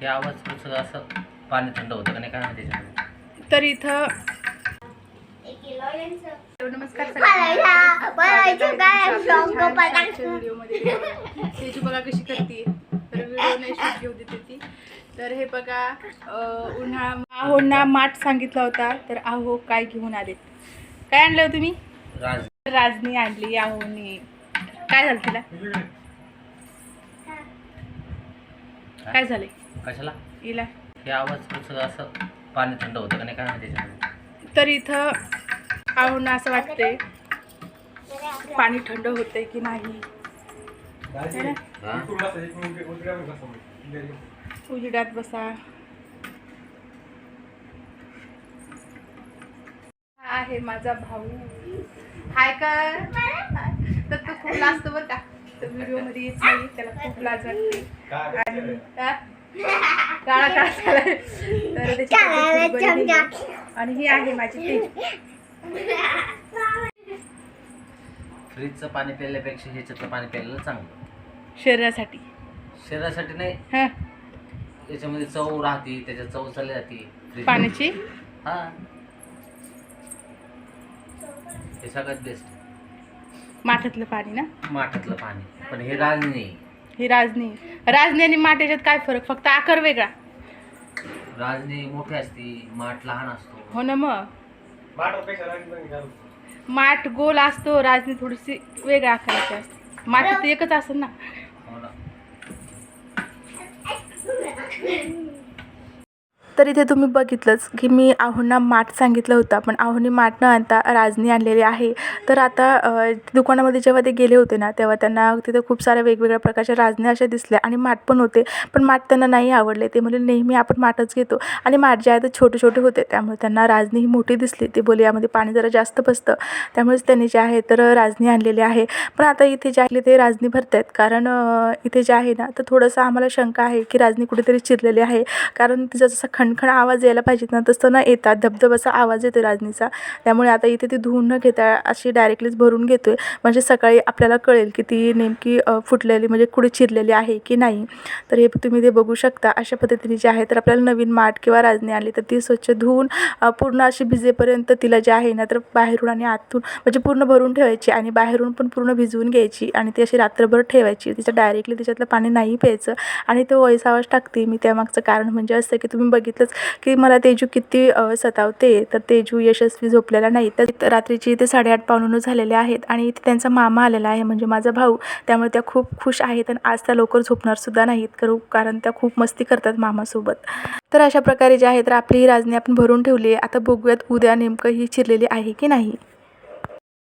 हे आवाज सगळं असं पाणी थंड होतं का नाही काय माहिती त्याच्यामध्ये. तर इथं नमस्कार व्हिडिओमध्ये तेजू बघा कशी करते, तर व्हिडिओ नाही शूट घेऊ देते ती. तर हे बघा उन्हाळा आहोंना माठ सांगितला होता, तर आहो काय घेऊन आले. काय आणलं हो तुम्ही? राजनी आणली आहोनी. काय झालं तिला? काय झालंय कशाला हिला? हे आवाज सगळं असं पाणी थंड होतं का नाही काय माहिती त्याच्यामध्ये. तर इथं आहोंना असं वाटतंय पाणी थंड होतंय की नाही. उजेडात बसा. हा आहे माझा भाऊ. हाय का? तर तो खूप लाजतो बरं का, तर व्हिडिओ मध्ये येत नाही, त्याला खूप लाज वाटते. आणि काळा काळा झालाय, तर त्याची. आणि ही आहे माझी तेजू. फ्रीजचं पाणी प्यायल्यापेक्षा ह्याच्यातलं पाणी प्यायला चांगलं शरीरासाठी. शरीरासाठी नाही, हा त्याच्यामध्ये चव राहते, त्याच्यात चव चालली जाते पाण्याची. हा हे सगळ्यात बेस्ट. माठातलं पाणी ना, माठातलं पाणी. पण हे राजनी नाही. ही राजनी आणि माठ याच्यात काय फरक? फक्त आकार वेगळा. राजनी मोठी असते, माठ लहान असतो. हो ना, मग माठ गोल असतो, राजनी थोडीशी वेगळ्या आकाराची असते. माठ तर एकच असेल ना. हो ना. तर इथे तुम्ही बघितलंच की मी आहोंना माठ सांगितलं होता, पण आहोंनी माठ न आणता राजनी आणलेली आहे. तर आता दुकानामध्ये जेव्हा ते गेले होते ना, तेव्हा त्यांना तिथे खूप साऱ्या वेगवेगळ्या प्रकारच्या राजन्या अशा दिसल्या आणि माठ पण होते, पण माठ त्यांना नाही आवडले. ते म्हणजे नेहमी आपण माठच घेतो, आणि माठ जे आहे ते छोटे छोटे होते, त्यामुळे त्यांना राजनी ही मोठी दिसली. ते बोले यामध्ये पाणी जरा जास्त बसतं, त्यामुळेच त्यांनी जे आहे तर राजनी आणलेली आहे. पण आता इथे जे आहे ते राजनी भरत आहेत, कारण इथे जे आहे ना, तर थोडंसं आम्हाला शंका आहे की राजनी कुठेतरी चिरलेली आहे, कारण तिचा जसा खणखण आवाज यायला पाहिजे ना, तसं न येतात धबधबाचा आवाज येतो राजनीचा. त्यामुळे आता इथे ती धुवून न घेता अशी डायरेक्टलीच भरून घेतोय, म्हणजे सकाळी आपल्याला कळेल की ती नेमकी फुटलेली म्हणजे कुठे चिरलेली आहे की नाही. तर हे तुम्ही ते बघू शकता. अशा पद्धतीने जे आहे तर आपल्याला नवीन माठ किंवा राजनी आली तर ती स्वच्छ धुवून पूर्ण अशी भिजेपर्यंत तिला जे आहे ना, तर बाहेरून आणि आतून म्हणजे पूर्ण भरून ठेवायची, आणि बाहेरून पण पूर्ण भिजवून घ्यायची, आणि ती अशी रात्रभर ठेवायची. तिचं डायरेक्टली त्याच्यातलं पाणी नाही प्यायचं. आणि तो वॉइस आवाज टाकते मी, त्यामागचं कारण म्हणजे असं की तुम्ही बघितलंच की मला तेजू किती सतावते. तर तेजू यशस्वी झोपलेला नाही. तर रात्रीची ते 8:30 पावणे 9 झालेले आहेत, आणि इथे त्यांचा मामा आलेला आहे म्हणजे माझा भाऊ. त्यामुळे त्या खूप खुश आहेत, आणि आज त्या लवकर झोपणार सुद्धा नाहीत, कारण त्या खूप मस्ती करतात मामासोबत. तर अशा प्रकारे जे आहे तर आपली ही राजनी आपण भरून ठेवली आहे. आता बघूयात उद्या नेमकं ही चिरलेली आहे की नाही.